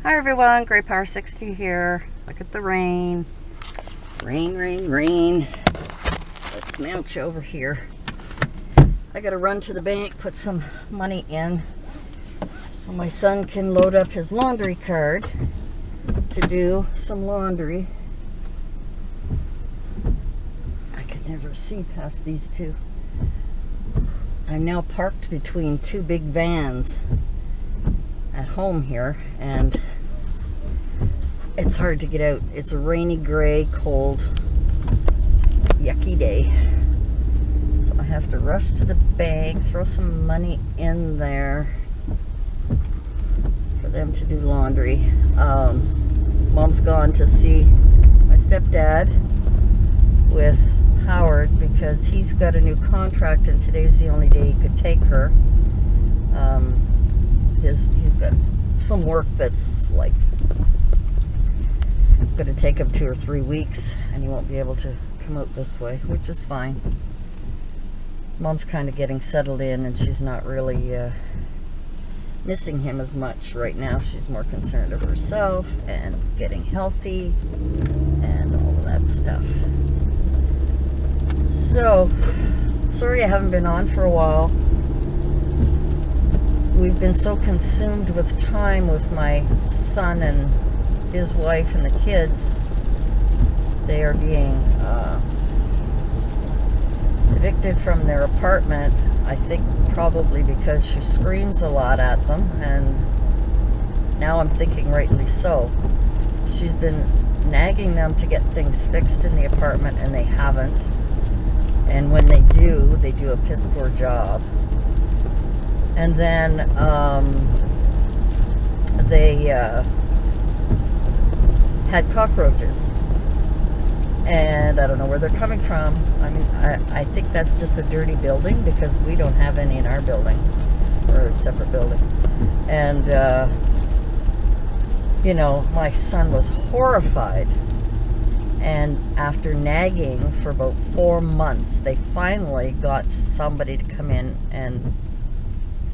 Hi everyone, Grey Power 60 here. Look at the rain. Rain, rain, rain. Let's mouch over here. I gotta run to the bank, put some money in so my son can load up his laundry card to do some laundry. I could never see past these two. I'm now parked between two big vans at home here, and it's hard to get out. It's a rainy, gray, cold, yucky day. So I have to rush to the bank, throw some money in there for them to do laundry. Mom's gone to see my stepdad with Howard because he's got a new contract and today's the only day he could take her. He's got some work that's like going to take him 2 or 3 weeks, and he won't be able to come out this way, which is fine. Mom's kind of getting settled in, and she's not really missing him as much right now. She's more concerned of herself and getting healthy and all of that stuff. So, sorry I haven't been on for a while. We've been so consumed with time with my son and his wife and the kids. They are being evicted from their apartment, I think probably because she screams a lot at them, and now I'm thinking rightly so. She's been nagging them to get things fixed in the apartment, and they haven't. And when they do a piss poor job. And then they had cockroaches, and I don't know where they're coming from. I mean, I think that's just a dirty building because we don't have any in our building. We're a separate building. And you know, my son was horrified, and after nagging for about 4 months, they finally got somebody to come in and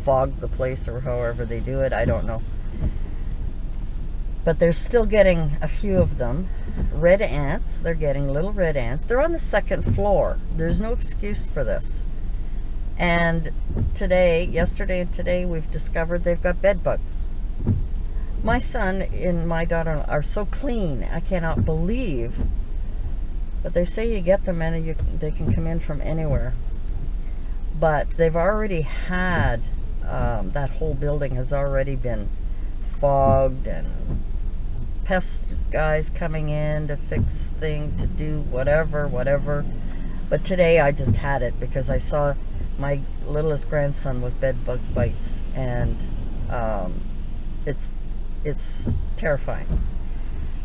fog the place, or however they do it. I don't know. But they're still getting a few of them. Red ants. They're getting little red ants. They're on the 2nd floor. There's no excuse for this. And yesterday and today, we've discovered they've got bed bugs. My son and my daughter are so clean, I cannot believe. But they say you get them and they can come in from anywhere. But they've already had, that whole building has already been fogged, and pest guys coming in to fix things, to do whatever. But today I just had it because I saw my littlest grandson with bed bug bites, and it's terrifying.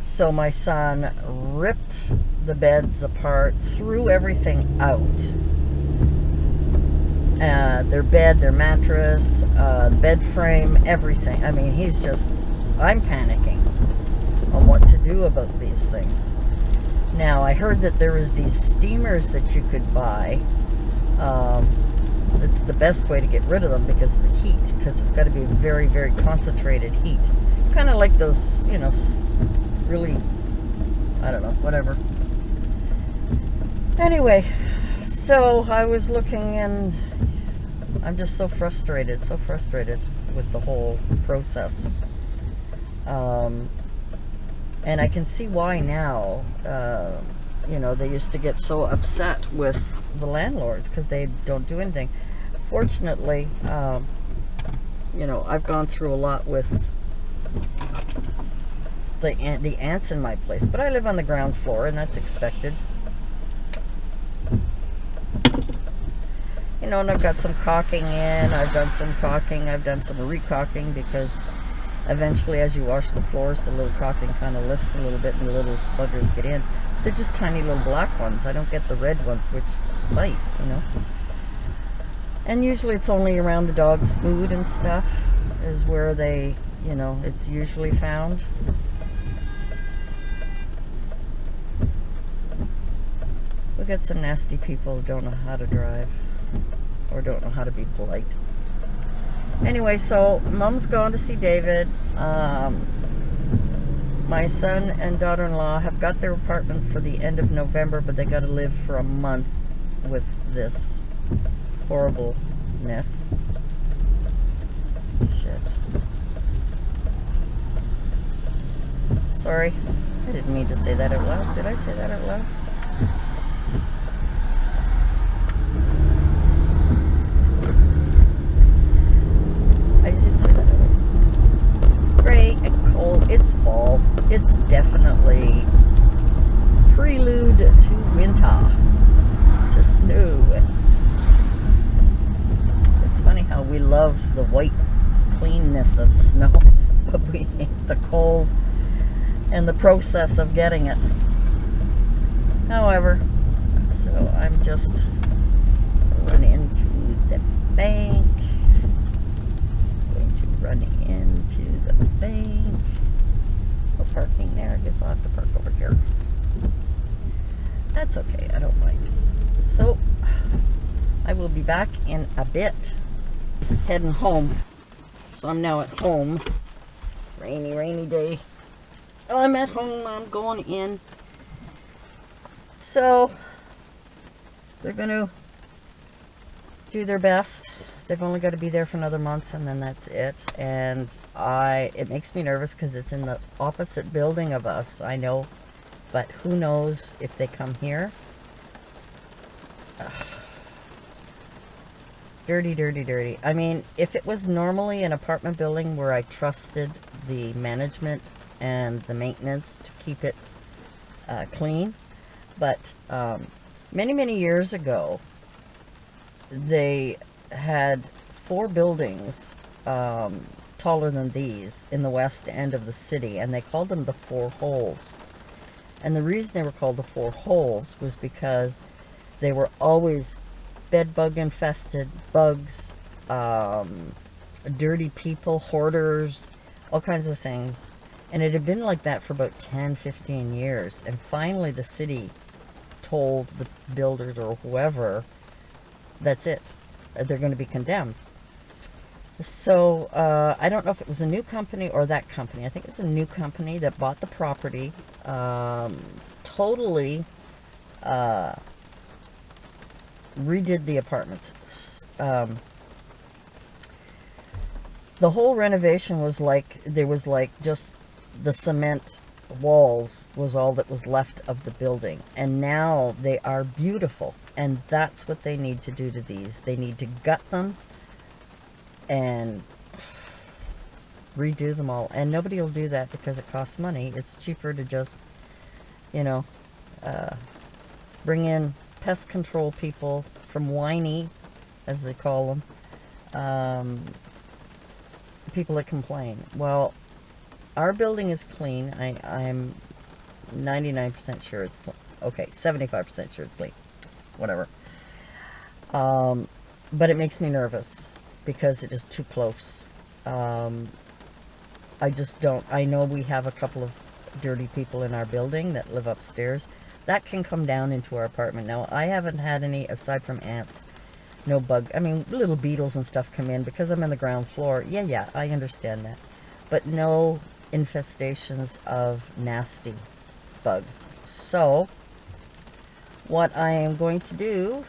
So my son ripped the beds apart, threw everything out. Their bed, their mattress, bed frame, everything. I mean, I'm panicking on what to do about these things. Now, I heard that there is these steamers that you could buy. It's the best way to get rid of them because of the heat, because it's got to be very, very concentrated heat. Kind of like those, you know, really, I don't know, whatever. Anyway, so I was looking, and I'm just so frustrated with the whole process. And I can see why now. You know, they used to get so upset with the landlords because they don't do anything. Fortunately, you know, I've gone through a lot with the ants in my place, but I live on the ground floor, and that's expected. You know, and I've got some caulking in. I've done some caulking. I've done some recaulking because eventually, as you wash the floors, the little caulking kind of lifts a little bit, and the little buggers get in. They're just tiny little black ones. I don't get the red ones, which bite, you know. And usually it's only around the dog's food and stuff is where they, you know, it's usually found. We got some nasty people who don't know how to drive or don't know how to be polite. Anyway, so Mom's gone to see David. My son and daughter-in-law have got their apartment for the end of November, but they got to live for a month with this horribleness. Shit. Sorry, I didn't mean to say that out loud. Did I say that out loud? I did say that out loud. Gray and cold. It's fall. It's definitely prelude to winter, to snow. It's funny how we love the white cleanness of snow, but we hate the cold and the process of getting it. However, so I'm just running into the bank. Going to run into the bank. No parking there. I guess I'll have to park over here. That's okay. I don't mind. So I will be back in a bit. Just heading home. So I'm now at home. Rainy day. I'm at home. I'm going in. So they're going to do their best. They've only got to be there for another month, and then that's it. And it makes me nervous because it's in the opposite building of us. I know, but who knows if they come here. Ugh. Dirty. I mean, if it was normally an apartment building where I trusted the management and the maintenance to keep it clean, but many years ago, they had 4 buildings taller than these in the west end of the city, and they called them the 4 holes. And the reason they were called the 4 holes was because they were always bed bug infested, bugs, dirty people, hoarders, all kinds of things. And it had been like that for about 10-15 years. And finally the city told the builders or whoever, that's it. They're going to be condemned. So I don't know if it was a new company or that company. I think it was a new company that bought the property, totally redid the apartments. The whole renovation was like, there was like just the cement walls was all that was left of the building, and now they are beautiful, and that's what they need to do to these. They need to gut them and redo them all, and nobody will do that because it costs money. It's cheaper to just, you know, bring in pest control people from Whiny, as they call them, people that complain. Well, our building is clean. I'm 99% sure it's clean. Okay, 75% sure it's clean. Whatever. But it makes me nervous because it is too close. I just don't. I know we have a couple of dirty people in our building that live upstairs. That can come down into our apartment. Now, I haven't had any, aside from ants, no bug. I mean, little beetles and stuff come in because I'm on the ground floor. Yeah, I understand that. But no infestations of nasty bugs. So, what I am going to do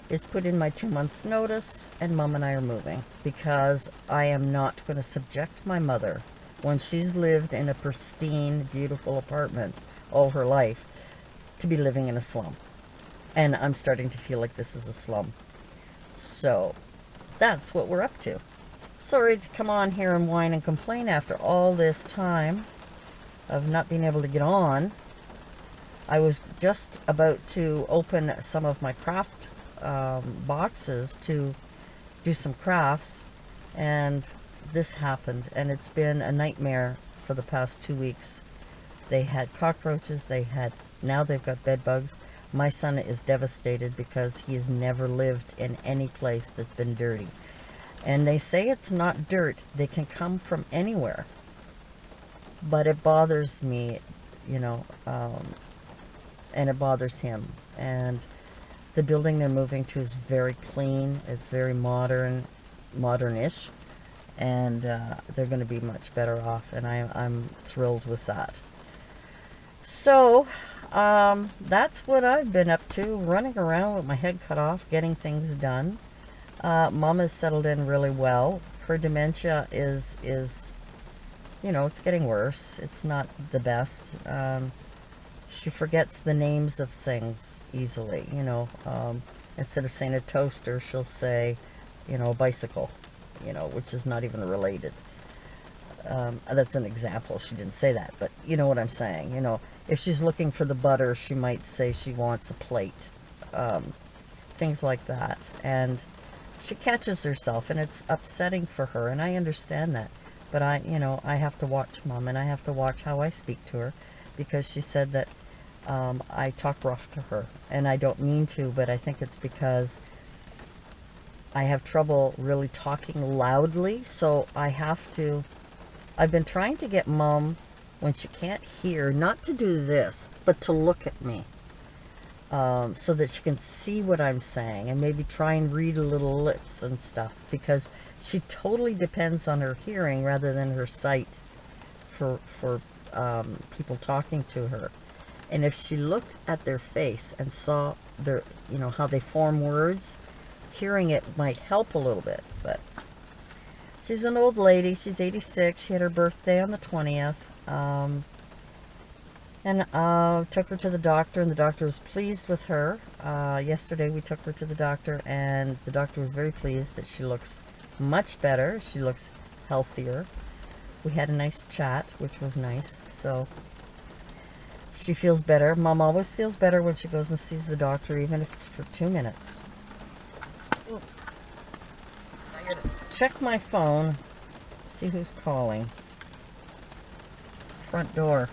is put in my 2 months notice, and Mom and I are moving, because I am not going to subject my mother, when she's lived in a pristine, beautiful apartment all her life, to be living in a slum. And I'm starting to feel like this is a slum. So that's what we're up to. Sorry to come on here and whine and complain after all this time of not being able to get on. I was just about to open some of my craft boxes to do some crafts, and this happened, and it's been a nightmare for the past 2 weeks. They had cockroaches, now they've got bed bugs. My son is devastated because he has never lived in any place that's been dirty. And they say it's not dirt. They can come from anywhere. But it bothers me, you know, and it bothers him. And the building they're moving to is very clean. It's very modern-ish. And they're going to be much better off. And I'm thrilled with that. So, that's what I've been up to, running around with my head cut off, getting things done. Mama's settled in really well. Her dementia is, it's getting worse. It's not the best. She forgets the names of things easily, instead of saying a toaster, she'll say, a bicycle, which is not even related. That's an example. She didn't say that, but you know what I'm saying. If she's looking for the butter, she might say she wants a plate. Things like that. And she catches herself, and it's upsetting for her, and I understand that. But I have to watch Mom, and I have to watch how I speak to her, because she said that I talk rough to her, and I don't mean to, but I think it's because I have trouble really talking loudly, so I've been trying to get Mom, when she can't hear, not to do this, but to look at me, so that she can see what I'm saying, and maybe try and read a little lips and stuff, because she totally depends on her hearing rather than her sight for people talking to her. And if she looked at their face and saw how they form words, hearing it might help a little bit. But she's an old lady. She's 86. She had her birthday on the 20th. And took her to the doctor, and the doctor was pleased with her. Yesterday we took her to the doctor, and the doctor was very pleased that she looks much better. She looks healthier. We had a nice chat, which was nice. So she feels better. Mom always feels better when she goes and sees the doctor, even if it's for 2 minutes. Ooh. I gotta check my phone, see who's calling. Front door.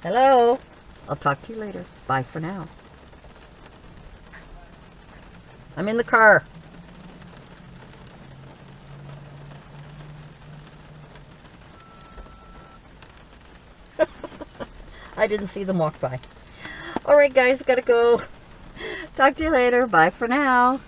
Hello. I'll talk to you later. Bye for now. I'm in the car. I didn't see them walk by. All right, guys, gotta go. Talk to you later. Bye for now.